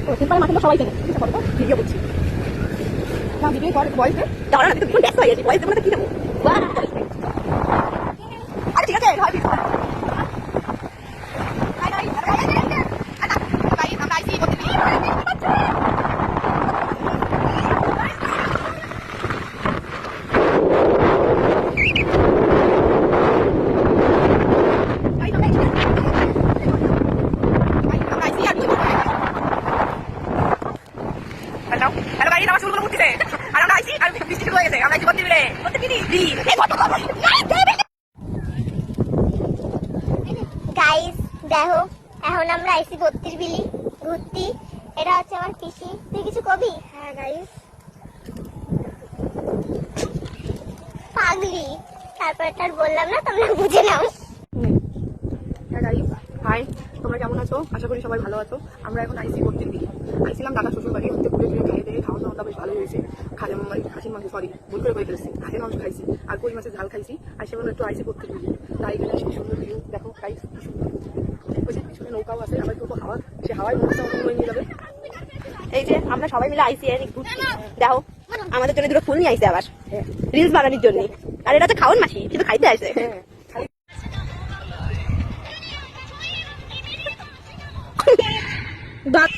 তো সিম্পল মাছ সবাই চেনে ভিডিও করছি না ভিডিও করে ভয়েস দে দাঁড়া না তুমি ব্যস্ত হয়ে গেছি ভয়েস দেবো না কি দেবো আরে ঠিক আছে হ্যালো গাইস আমার চুলগুলো উঠছে আর আমরা আইছি আর বৃষ্টি শুরু হয়ে গেছে আমরা আইছি বলতে দিলে গাইস দেখো এখন আমরা আইছি 32 বিলি ঘুরতি এটা হচ্ছে আমার পিসি তুই কিছু কবি হ্যাঁ গাইস পাগলি তারপর তার বললাম না তোমরা বুঝে নাও হ্যাঁ গাইস হাই তোমরা কেমন আছো আশা করি সবাই ভালো আছো আমরা এখন আইসি করতে দিই আইছিলাম দাদা শ্বশুর বাড়ি ঘুরতে ঘুরে ঘুরে খাইয়ে দিয়ে খাওয়া দাওয়াটা বেশ ভালোই হয়েছে খাসির মাংস সরি ভুল করে ফেলেছি খাসির মাংস খাইছি আর কই মাছের ঝাল খাইছি আর সেগুলো একটু আইসি করতে দিই তাই গেলে সেই সুন্দর ভিউ দেখো গাইস কি সুন্দর ওই যে পিছনে নৌকাও আছে আবার একটু হাওয়া সে হাওয়ায় মনে হচ্ছে নিয়ে যাবে এই যে আমরা সবাই মিলে আইসি ঘুরছি দেখো আমাদের জন্য দুটো ফুল নিয়ে আইসে আবার রিলস বানানোর জন্য আর এটা তো খাওয়ান মাসি কিন্তু খাইতে আসে দাঁত